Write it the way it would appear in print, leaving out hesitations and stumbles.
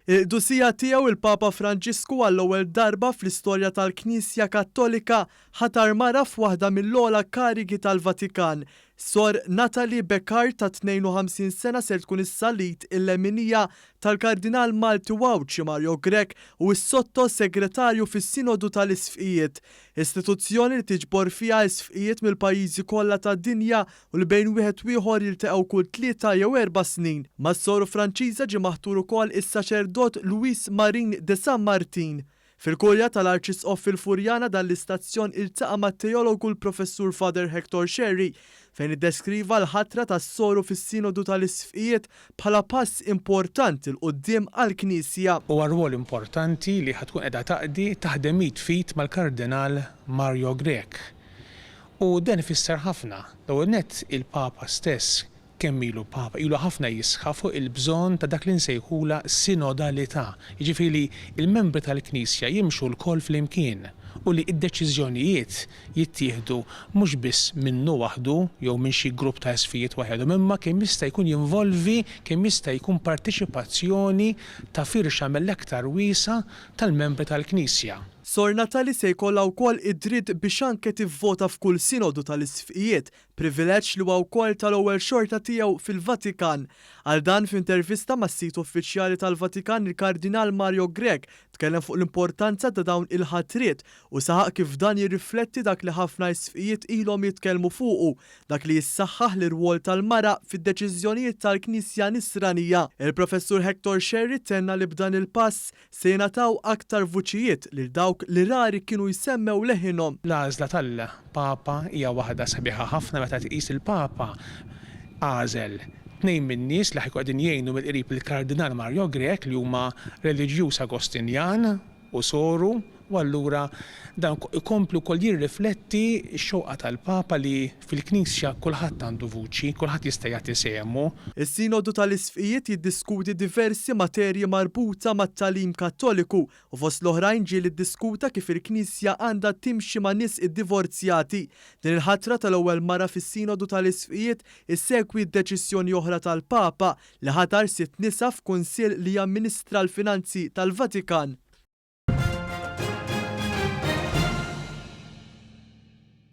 Il-qdusija tiegħu il-Papa Franġisku għall-ewwel darba fl-istorja tal-Knisja Kattolika ħatar mara f'waħda mill-ogħla karigi tal-Vatikan. Sor Natalie Beccard ta' 52 sena se tkun is-salit il-leminija tal-Kardinal Malti Wawċi Mario Grech u s-sottosegretarju fis-Sinodu tal-Isfqijiet, istituzzjoni li tiġbor fiha isfqijiet mill-pajjiżi kollha tad-dinja u li bejn wieħed u ieħor jiltaqgħu kull 3 jew 4 snin. Mas-Soru Franċiża ġie maħtur ukoll is-Saċerdot Luis Marin de San Martin. Fil-kurja tal-Arċisqof fil-Furjana dan l-istazzjon iltaqa' mat-teologu l-Professur Father Hector Sherry fejn iddeskriva l-ħatra tas-Soru fis-Sinodu tal-Isfqijiet bħala pass importanti l-qudiem għall-Knisja. Huwa rwol importanti li ħatkun qiegħda taqdi taħdem fit mal-Kardinal Mario Grech. U dan ifisser ħafna. L-ewwel nett il-Papa stess kemm ilu Papa, ilu ħafna jisħa fuq il-bżonn ta' dak li nsejħula sinodalità. Jiġifieri il-membri tal-Knisja jimxu l-koll flimkien u li d-deċiżjonijiet jittieħdu mhux biss minnu waħdu jew minn xi grupp ta' isfijiet waħedhom, imma kemm jista' jkun jinvolvi, kemm jista' jkun partiċipazzjoni ta' firxa mill-aktar wiesa tal-membri tal-Knisja. Sor Natalie se jkollha wkoll id-dritt biex anke tivvota f'kull sinodu tal-isfqijiet, privileġġ li huwa wkoll tal-ewwel xorta tiegħu fil-Vatikan. Għal dan f'intervista mas-sit uffiċjali tal-Vatikan il-Kardinal Mario Grech tkellem fuq l-importanza ta' dawn il-ħatriet u saħaq kif dan jirrifletti dak li ħafna isfqijiet ilhom jitkellmu fuqu, dak li jissaħħaħ l-irwol tal-mara fid-deċiżjonijiet tal-Knisja Nisranija. Il-Professur Hector Sherry tenna li b'dan il-pass se jingħataw aktar vuċijiet lil dawk li rari kienu jsemmew leħinhom. L-għażla tal-Papa hija waħda sabiħa ħafna meta tqis il-Papa għażel tnejn min-nies li ħajkun qegħdin jgħinu mill-qrib il-Kardinal Mario Grech li huma reliġjuż Agostinjan u soru, u allura dan ikomplu wkoll jirrifletti x-xewqa tal-Papa li fil-Knisja kulħadd għandu vuċi, kulħadd jista' jagħti sehmu. Is-Sinodu tal-Isfqijiet jiddiskuti diversi materji marbuta mat-tagħlim Kattoliku u fost l-oħrajn ġie ddiskuta kif il-Knisja għandha timxi ma' nies iddivorzjati. Din il-ħatra tal-ewwel mara fis-Sinodu tal-Isfqijiet issegwi d-deċiżjoni oħra tal-Papa li ħatar 6 nisa f'kunsill li jamministra l-finanzi tal-Vatikan.